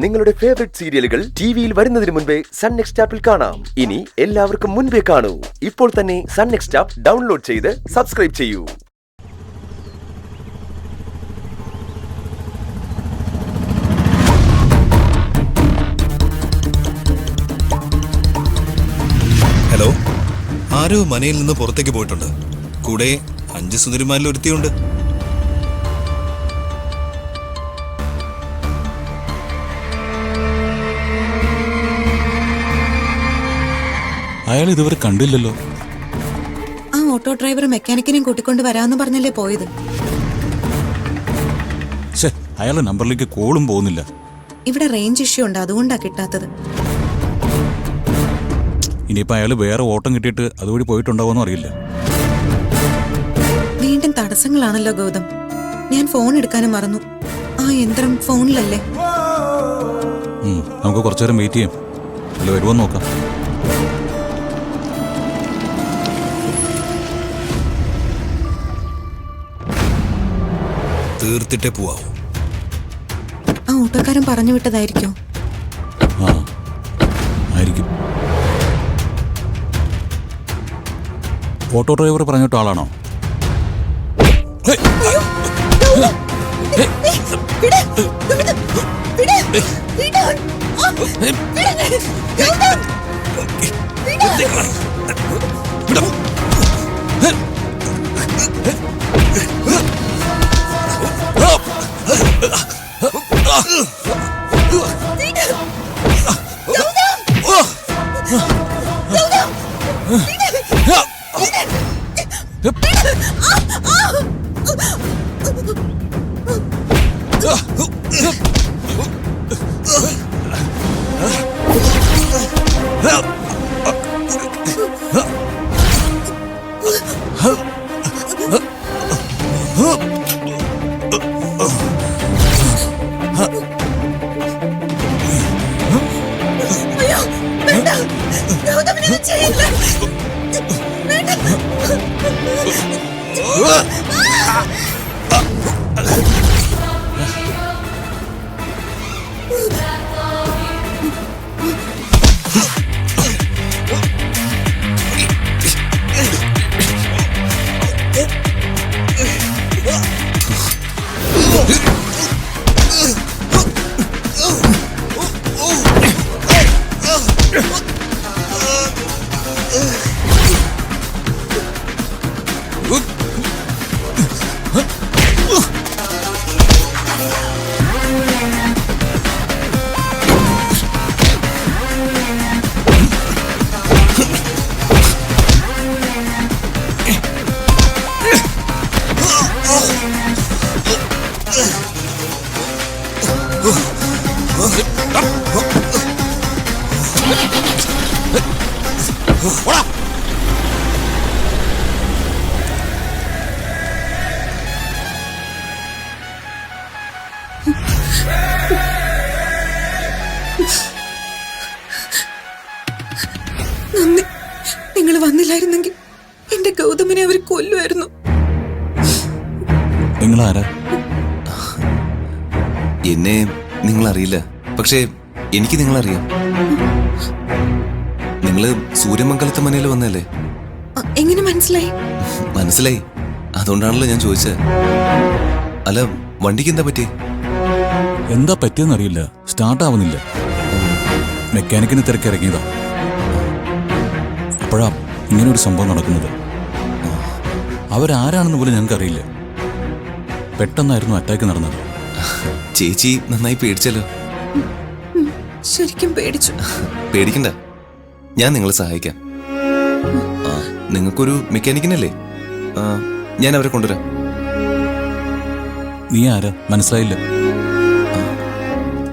നിങ്ങളുടെ ഫേവറേറ്റ് സീരിയലുകൾ ടിവിയിൽ വരുന്നതിന് മുൻപേ സൺ നെക്സ്റ്റ് ആപ്പിൽ കാണാം. ഇനി എല്ലാവർക്കും മുൻപേ കാണൂ. ഇപ്പോൾ തന്നെ സൺ നെക്സ്റ്റ് ആപ്പ് ഡൗൺലോഡ് ചെയ്ത് സബ്സ്ക്രൈബ് ചെയ്യൂ. ഹലോ, ആരോ മനയിൽ നിന്ന് പുറത്തേക്ക് പോയിട്ടുണ്ട്. കൂടെ 5 സുന്ദരിമാരിൽ ഒരുത്തിയുണ്ട്. അയാൾ ഇതുവരെ കണ്ടില്ലല്ലോ. ആ ഓട്ടോ ഡ്രൈവർ മെക്കാനിക്കിനെയും കൂട്ടിക്കൊണ്ട് വരാമെന്ന് പറഞ്ഞല്ലേ പോയത്. അയാളുടെ നമ്പറിലേക്ക് കോളും പോകുന്നില്ല. ഇവിടെ റേഞ്ച് ഇഷ്യൂ ഉണ്ട്, അതുകൊണ്ടാ കിട്ടാത്തത്. ഇനിയിപ്പോ അയാൾ വേറെ ഓട്ടം കിട്ടിയിട്ട് അതുവഴി പോയിട്ടുണ്ടാവോന്നും അറിയില്ല. വീണ്ടും തടസ്സങ്ങളാണല്ലോ ഗൗതം. ഞാൻ ഫോൺ എടുക്കാനും മറന്നു. ആ യന്ത്രം ഫോണിലല്ലേ. നമുക്ക് കുറച്ചു നേരം വെയിറ്റ് ചെയ്യാം. അല്ല വരുമോ നോക്കാം. തീർത്തിട്ടേ പോവാം. ആ ഓട്ടോക്കാരൻ പറഞ്ഞു വിട്ടതായിരിക്കോ? ആയിരിക്കും. ഓട്ടോ ഡ്രൈവർ പറഞ്ഞിട്ട ആളാണോ? നന്ദി. നിങ്ങൾ വന്നില്ലായിരുന്നെങ്കിൽ എന്റെ ഗൗതമിനെ അവർ കൊല്ലുമായിരുന്നു. നിങ്ങളാരാ? എന്നെ നിങ്ങളറിയില്ല, പക്ഷേ എനിക്ക് നിങ്ങളറിയാം. നിങ്ങള് സൂര്യമംഗലത്തെ മനയിൽ വന്നല്ലേ? എങ്ങനെ മനസ്സിലായി? മനസ്സിലായി, അതുകൊണ്ടാണല്ലോ ഞാൻ ചോദിച്ചത്. അല്ല, വണ്ടിക്ക് എന്താ പറ്റി? എന്താ പറ്റിയെന്നറിയില്ല, സ്റ്റാർട്ട് ആവുന്നില്ല. മെക്കാനിക്കിന് തിരക്കിറങ്ങിയതാ. അപ്പോഴാ ഇങ്ങനെ ഒരു സംഭവം നടക്കുന്നത്. അവരാരാണെന്ന് പോലും ഞങ്ങൾക്കറിയില്ല. പെട്ടെന്നായിരുന്നു അറ്റാക്ക് നടന്നത്. ചേച്ചി നന്നായി പേടിച്ചല്ലോ. ശരിക്കും പേടിച്ചു. പേടിക്കണ്ട, ഞാൻ നിങ്ങളെ സഹായിക്കാം. നിങ്ങൾക്കൊരു മെക്കാനിക്കിനല്ലേ? ഞാൻ അവരെ കൊണ്ടുവരാം. നീ ആരാ? മനസ്സിലായില്ല.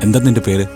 എന്താ നിന്റെ പേര്?